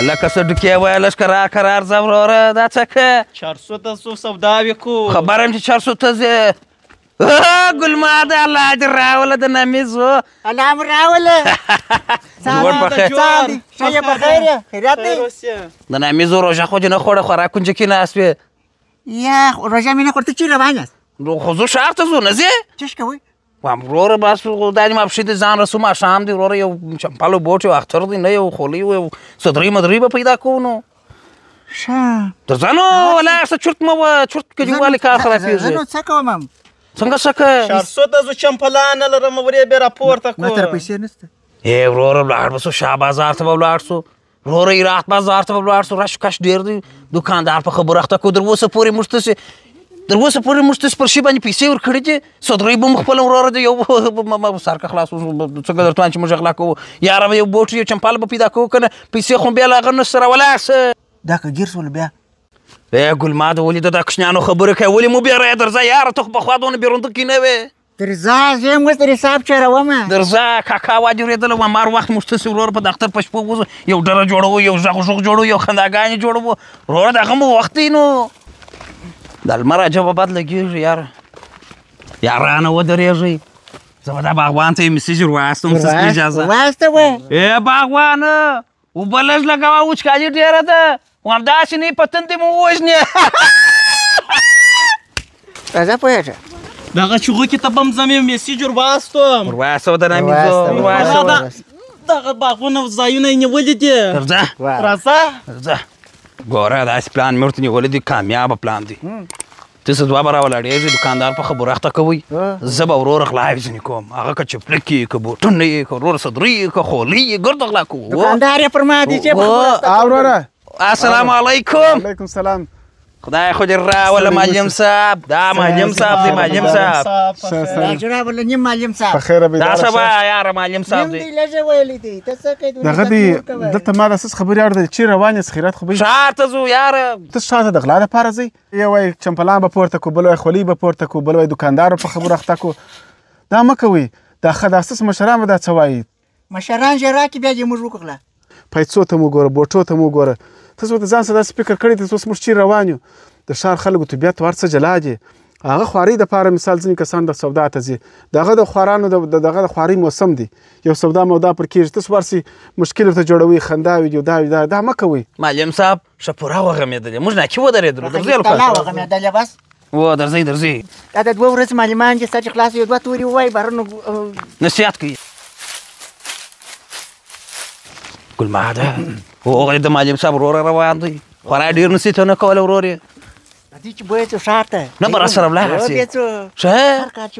لکه څه ډکې وایه لږ کرار ځه وروره دا څه که 400 ته څو سوداوې کوو خبر یم چې 400 ته ځې ګلماده الله دې راوله د نمیز و الله مو راوله جوړ په خیر ښه یې په خیر یې خیریت دی د نمیزو روژه خو دې نه خوړه خوراک کونجه کې ناست وې یا روژه مې نه خوړ ته چېرې روان یاست خو زه ښار ته ځو نه ځې څه کوئ وروره بس دا دې ماپښې د ځان رسو ماښام دی وروره یو چمپل و بوټ یو اختر دی نه یو خولۍ و یو صدرۍ مدرۍ به پیدا کوو نو ښه درځه نو ولاړ شه چرت مه وه چرت که دې والې کار خرابېږي زه نو څه کوم څنګه څه که 400 ته زه چمپلان نه لرم ورې بیا راپورته ما کوو سره پیسې نشته وروره ولاړ به سو شاه بازار ته به ولاړ سو وروره ایرات بازار ته به ولاړ سو رش کش ډېر دی دوکاندار په خبرو اخته کړو تر اوسه پورې موږ تاسې تر اوسه پورې موږ تاسې پر شي باندې پیسې ورکړې دي صدرۍ به مو خپله وروره د یو سرکه خلاص څنګه درته وایم چې موږ غلا کوو یاره به یو بوټ یو چمپل به پیدا کوو که نه پیسې خو بیا له هغه نسته راولاړ شه دا که ګیر شول بیا ګلماده ولې د دا کوچنیانو خبرې کوې ولې مو بېرایه درځه یاره ته خو پخوا دونه بېرونتکې نه وې درځه زه یم اوس در حساب چېرومه درځه کاکا واجورېدله و مار وخت موږ تاسې وروره په دفتر په شپو وځو یو ډله جوړوو یو غږ ژغ جوړوو یو خنداګانې جوړوو وروره د هغه مو وخت دی نو د لمر عجبه بد لګېږي یاره یارانه ودرېږئ زه به دا باغوان ته یې میسیج ور واستوم څه اجازه واستوه باغوانه اوبه لږ لګوه وچکالي ډېره ده همداسې نه په تندې مو ووژنې راځه پوهېږه دغه چوغکې ته به هم ځم یو میسیج ور واستوم ور واستوه د نامیزو دغه باغونه ځایونه یې نیولي دي درځه راځه ګوره داسې پلان مې ورته نیولی دی کامیابه پلان دی تاسې دوه به راولاړېږئ دوکاندار په خبرو اخته کوئ زه به وروره غلاوې ځینې کوم هغه که چپلک یې که بوټونه یې که وروره صدرۍ یې که خولۍ یې ګرده غلا کوو دوکاندار یې پر ما دی چې وروره السلام علیکم علیکم سلام خدای خو دې راوله معلم صاحب دا معلم صاحب دی معلم صاحب راوله نیم معلم صاحب په خیره دا څه به یاره معلم صاحب دی لږه ویلی دی ته څه کوې دغه دی دلته ما د اساس خبرې اړ دی چېرې روان یاست خیرات خو به ښار ته ځو یاره ته ښار ته د غلا دپاره ځئ یو وایي چمپلان به پورته کړو بل وایي خولۍ به پورته کړو بل وایي دوکاندار په خبرو اخته کړو دا مه کوئ دا ښه د اساس مشران به دا څه وایي مشران چې راکړي بیا دې موږ وکړله پیسو ته مو ګوره بوټو ته مو ګوره تاسو ورته ځان سره داسې فکر کړی دی اوس موږ چېرې روان یو د ښار خلکو طبیعت ور څه جلا دی هغه خوارۍ دپاره مثال ځینې کسان د سودا ته ځي د هغه د خوارانو دغه د خوارۍ موسم دی یو سودا مودا پر کېږي تاسو ورسئ مشکل ورته جوړوئ خندا وي یو دا وي دا مه کوئ معلم صاحب ښه پوره وغمېدلې موږ ناکي ودرېدلو تلا وغمېدلې بس و درځئ دا د 2 ورځې معلمان چې ستا چې خلاص یو 2 تورې ووایي بهرنو نصیحت کوي ګلماده هغه د معلم صاحب وروره روان دی خورا ډېر نصیحت نه کوله ورور یې راځئ چې بویه څو ښار ته نه به راسره ولاړ شي بیا څو ښه هر کار چې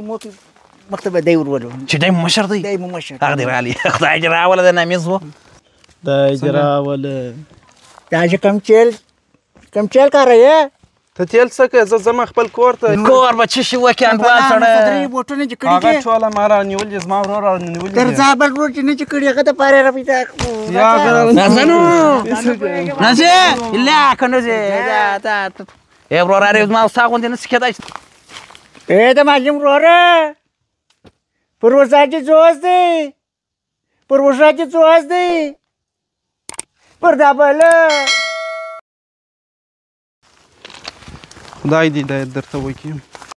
مخته به دی ورولو چې دی مشر دی دی مو مشر هغه دې رالي خدای دې راوله د نامیز و خدای دې راوله دا چې کم چیل کاروې ته تیل څه کوې زه ځم خپل کور ته کور به څه شي وکړي انډوال صدرۍ سړی بوټونه چې کړي هغه چوله ما را نیولي دي زما ورور را نیولي دي درځه بل ورور چې نه چې کړي هغه دپاره را پیدا کړو راځه نو راځې لا که نه ځې وروره ارې زما ستا غوندې نه شي کېدای د معلم وروره پر وژا دې جوز دی پر وژا دې جوز دی پر دا بله خدای دې درته وکړي